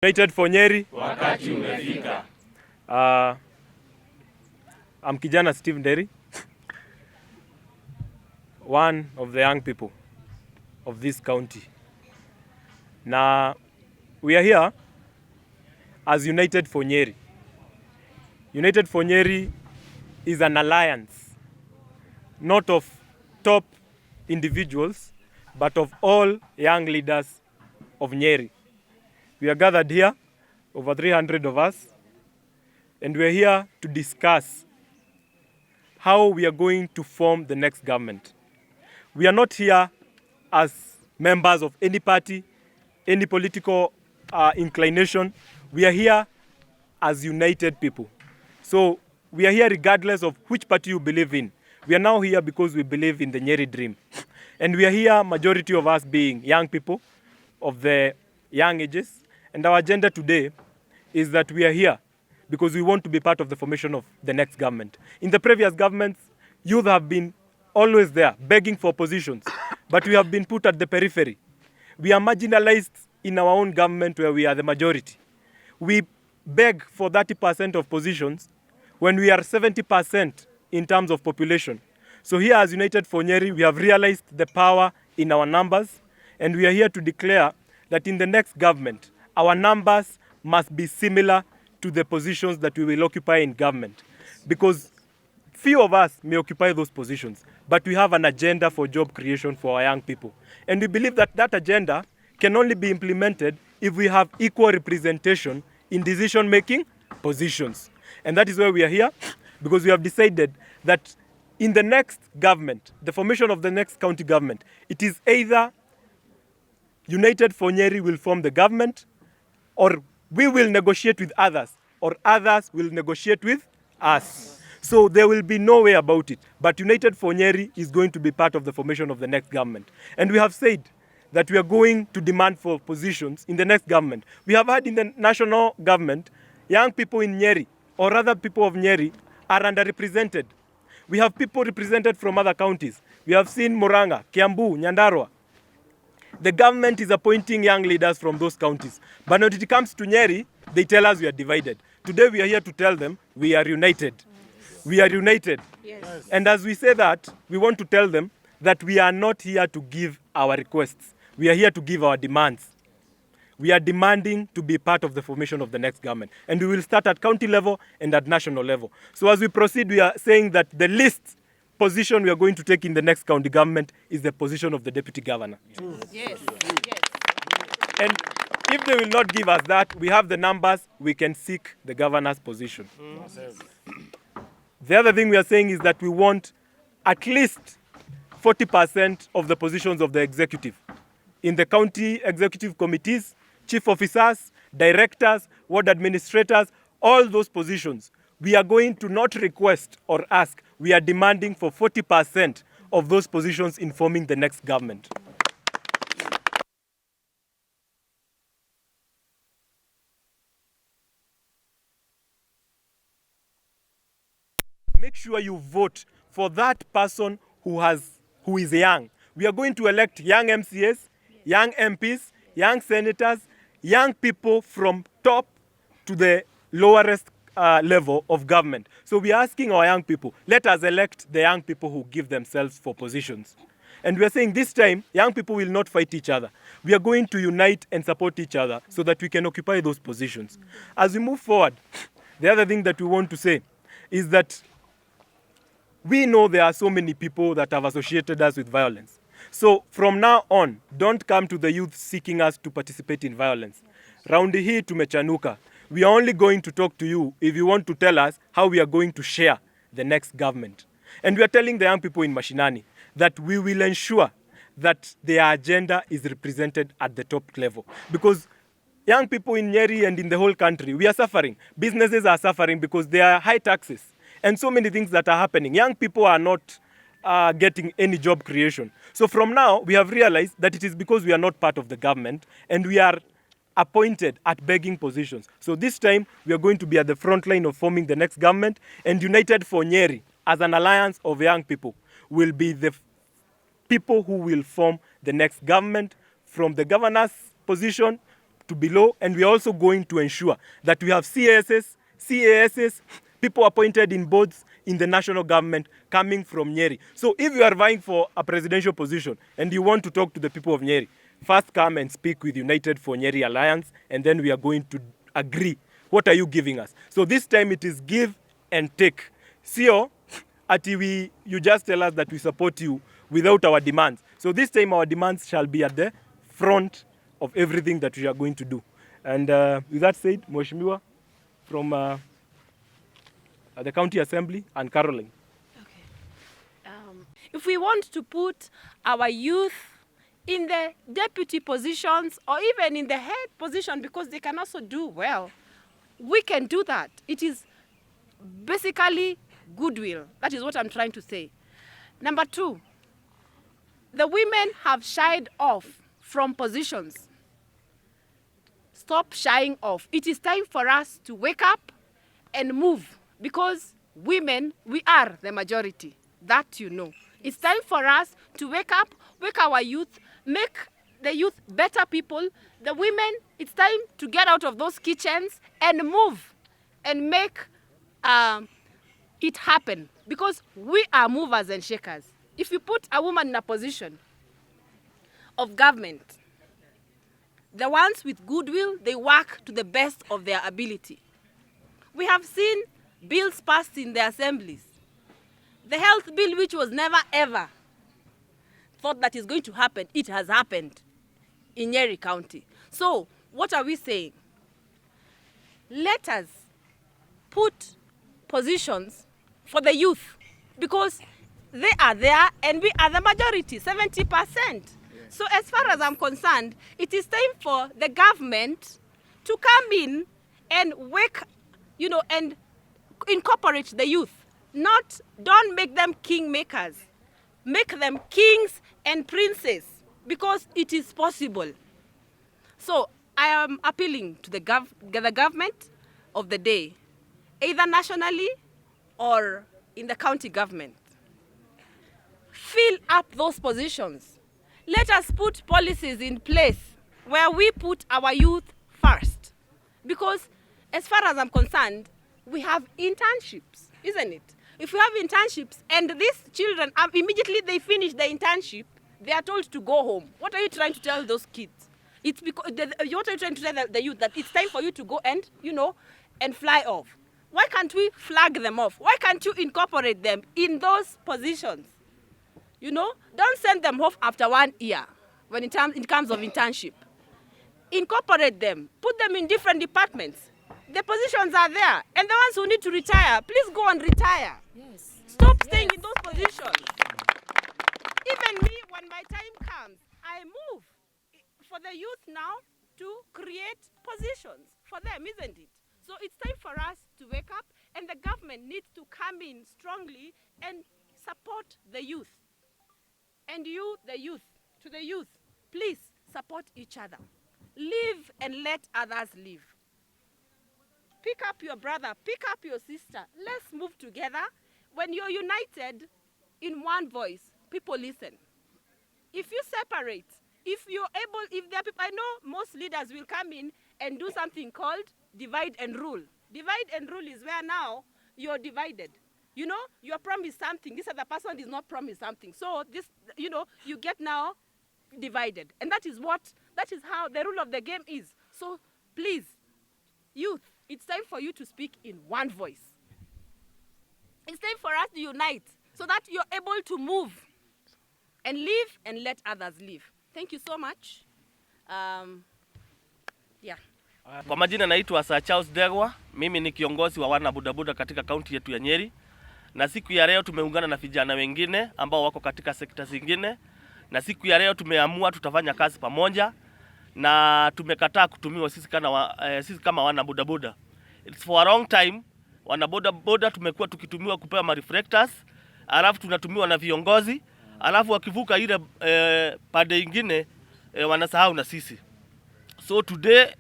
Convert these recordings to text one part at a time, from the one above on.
United for Nyeri. Wakati umefika. I'm kijana Steve Nderi, one of the young people of this county. Now, we are here as United for Nyeri. United for Nyeri is an alliance, not of top individuals, but of all young leaders of Nyeri. We are gathered here, over 300 of us, and we are here to discuss how we are going to form the next government. We are not here as members of any party, any political inclination. We are here as united people. So we are here regardless of which party you believe in. We are now here because we believe in the Nyeri dream. And we are here, majority of us being young people of the young ages. And our agenda today is that we are here because we want to be part of the formation of the next government. In the previous governments, youth have been always there, begging for positions, but we have been put at the periphery. We are marginalized in our own government where we are the majority. We beg for 30% of positions when we are 70% in terms of population. So here as United for Nyeri, we have realized the power in our numbers, and we are here to declare that in the next government, our numbers must be similar to the positions that we will occupy in government. Because few of us may occupy those positions, but we have an agenda for job creation for our young people. And we believe that that agenda can only be implemented if we have equal representation in decision-making positions. And that is why we are here, because we have decided that in the next government, the formation of the next county government, it is either United for Nyeri will form the government, or we will negotiate with others, or others will negotiate with us. So there will be no way about it. But United for Nyeri is going to be part of the formation of the next government. And we have said that we are going to demand for positions in the next government. We have had in the national government, young people in Nyeri, or other people of Nyeri, are underrepresented. We have people represented from other counties. We have seen Murang'a, Kiambu, Nyandarua. The government is appointing young leaders from those counties. But when it comes to Nyeri, they tell us we are divided. Today we are here to tell them we are united. We are united. Yes. And as we say that, we want to tell them that we are not here to give our requests. We are here to give our demands. We are demanding to be part of the formation of the next government. And we will start at county level and at national level. So as we proceed, we are saying that the least position we are going to take in the next county government is the position of the deputy governor. Yes. And if they will not give us that, we have the numbers, we can seek the governor's position. The other thing we are saying is that we want at least 40% of the positions of the executive in the county executive committees, chief officers, directors, ward administrators, all those positions. We are going to not request or ask, we are demanding for 40% of those positions in forming the next government. Make sure you vote for that person who is young. We are going to elect young MCAs, young MPs, young senators, young people from top to the lowest level of government. So we are asking our young people, let us elect the young people who give themselves for positions. And we are saying this time, young people will not fight each other. We are going to unite and support each other so that we can occupy those positions. As we move forward, the other thing that we want to say is that we know there are so many people that have associated us with violence. So from now on, don't come to the youth seeking us to participate in violence. Raundi hii tumechanuka. We are only going to talk to you if you want to tell us how we are going to share the next government. And we are telling the young people in Mashinani that we will ensure that their agenda is represented at the top level. Because young people in Nyeri and in the whole country, we are suffering. Businesses are suffering because there are high taxes and so many things that are happening. Young people are not getting any job creation. So from now, we have realized that it is because we are not part of the government and we are appointed at begging positions. So this time, we are going to be at the front line of forming the next government, and United for Nyeri, as an alliance of young people, will be the people who will form the next government from the governor's position to below, and we are also going to ensure that we have CASs, people appointed in boards in the national government coming from Nyeri. So if you are vying for a presidential position and you want to talk to the people of Nyeri, first come and speak with United for Nyeri Alliance, and then we are going to agree. What are you giving us? So this time it is give and take. Sio, you just tell us that we support you without our demands. So this time our demands shall be at the front of everything that we are going to do. And with that said, Mheshimiwa from the County Assembly and Caroline. Okay. If we want to put our youth in the deputy positions or even in the head position, because they can also do well, we can do that. It is basically goodwill. That is what I'm trying to say. Number two, the women have shied off from positions. Stop shying off. It is time for us to wake up and move, because women, we are the majority. That you know. It's time for us to wake up, wake our youth, make the youth better people. The women, it's time to get out of those kitchens and move and make it happen, because we are movers and shakers. If you put a woman in a position of government, the ones with goodwill, they work to the best of their ability. We have seen bills passed in the assemblies. The health bill, which was never ever thought that is going to happen, it has happened in Nyeri County. So what are we saying? Let us put positions for the youth, because they are there and we are the majority, 70%. So as far as I'm concerned, it is time for the government to come in and and incorporate the youth. Don't make them kingmakers. Make them kings and princes, because it is possible. So I am appealing to the government of the day, either nationally or in the county government. Fill up those positions. Let us put policies in place where we put our youth first. Because as far as I'm concerned, we have internships, isn't it? If we have internships and these children, immediately they finish the internship, they are told to go home. What are you trying to tell those kids? It's because what are you trying to tell the youth? That it's time for you to go and, and fly off. Why can't we flag them off? Why can't you incorporate them in those positions? Don't send them off after 1 year when in terms of internship. Incorporate them. Put them in different departments. The positions are there. And the ones who need to retire, please go and retire. Yes. Stop staying in those positions. Even me, when my time comes, I move for the youth now to create positions for them, isn't it? So it's time for us to wake up, and the government needs to come in strongly and support the youth. And you, the youth, please support each other. Live and let others live. Pick up your brother, pick up your sister. Let's move together. When you're united in one voice, people listen. If you separate, if there are people, I know most leaders will come in and do something called divide and rule. Divide and rule is where now you're divided. You're promised something. This other person is not promised something. So this, you get now divided. And that is how the rule of the game is. So please, youth, it's time for you to speak in one voice. It's time for us to unite so that you're able to move and live and let others live. Thank you so much. Kwa majina naitwa Sir Charles Degwa. Mimi ni kiongozi wa wana bodaboda katika kaunti yetu ya Nyeri. Na siku ya leo tumeungana na vijana wengine ambao wako katika sekta zingine. Na siku ya leo tumeamua tutafanya kazi pamoja, na tumekataa kutumiwa sisi kama wana bodaboda. It's for a long time wana bodaboda tumekuwa tukitumiwa kupewa ma reflectors, alafu tunatumiwa na viongozi, alafu wakivuka ile pande nyingine wanasahau na sisi. So today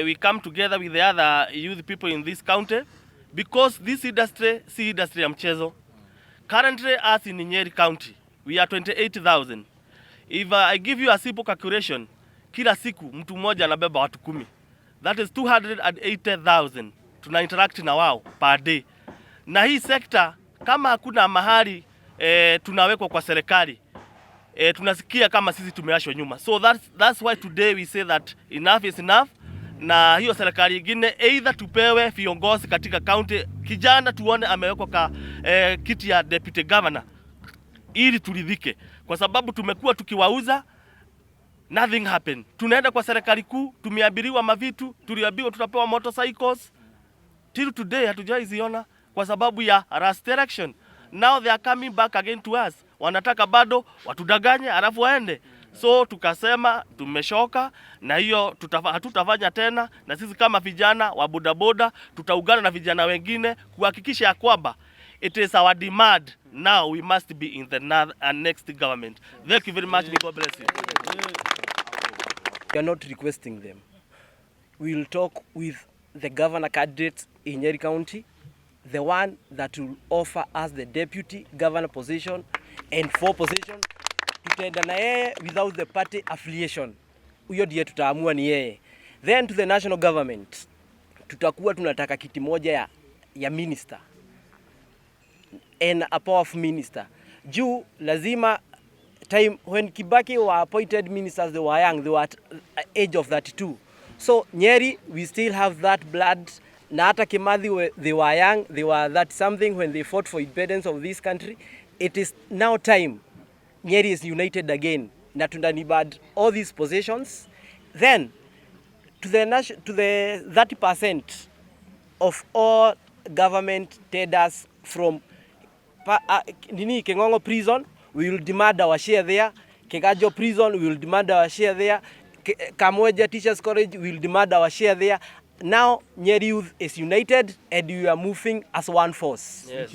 we come together with the other youth people in this county, because this industry ya mchezo. Currently us in Nyeri County, we are 28,000. If I give you a simple calculation, kila siku mtu mmoja anabeba watu 10. That is 280,000 tuna interact na wao per day. Na hii sekta kama hakuna mahali tunawekwa kwa serikali, tunasikia kama sisi tumeashwa nyuma. So that's why today we say that enough is enough. Na hiyo serikali nyingine either tupewe viongozi katika county, kijana tuone amewekwa ka kiti ya deputy governor ili turidhike, kwa sababu tumekuwa tukiwauza, nothing happened. Tunaenda kwa serikali kuu, tumeabiriwa mavitu, tuliambiwa tutapewa motorcycles, till today hatujai ziona kwa sababu ya rust election. Now they are coming back again to us, wanataka bado watudanganye alafu waende. So tukasema tumeshoka na hiyo hatutafanya tena, na sisi kama vijana wa bodaboda tutaungana na vijana wengine kuhakikisha ya kwamba it is our demand now we must be in the next government. Thank you very much. God bless you. We are not requesting them. We will talk with the governor candidates in Nyeri County, the one that will offer us the deputy governor position and 4 positions. Tutaenda na yeye without the party affiliation. Huyo ndiye tutaamua ni yeye. Then to the national government, tutakuwa tunataka kiti moja ya minister and a powerful minister. Juu lazima time when Kibaki were appointed ministers, they were young, they were at age of 32. So Nyeri, we still have that blood. Na hata Kimathi, they were young, they were that something when they fought for independence of this country. It is now time Nyeri is united again. Na tunanibad all these positions. Then to the 30% of all government tenders from Kengongo prison, we will demand our share there. Kegajo prison, we will demand our share there. Kamweja Teachers College, we will demand our share there. Now Nyeri youth is united and we are moving as one force. Yes.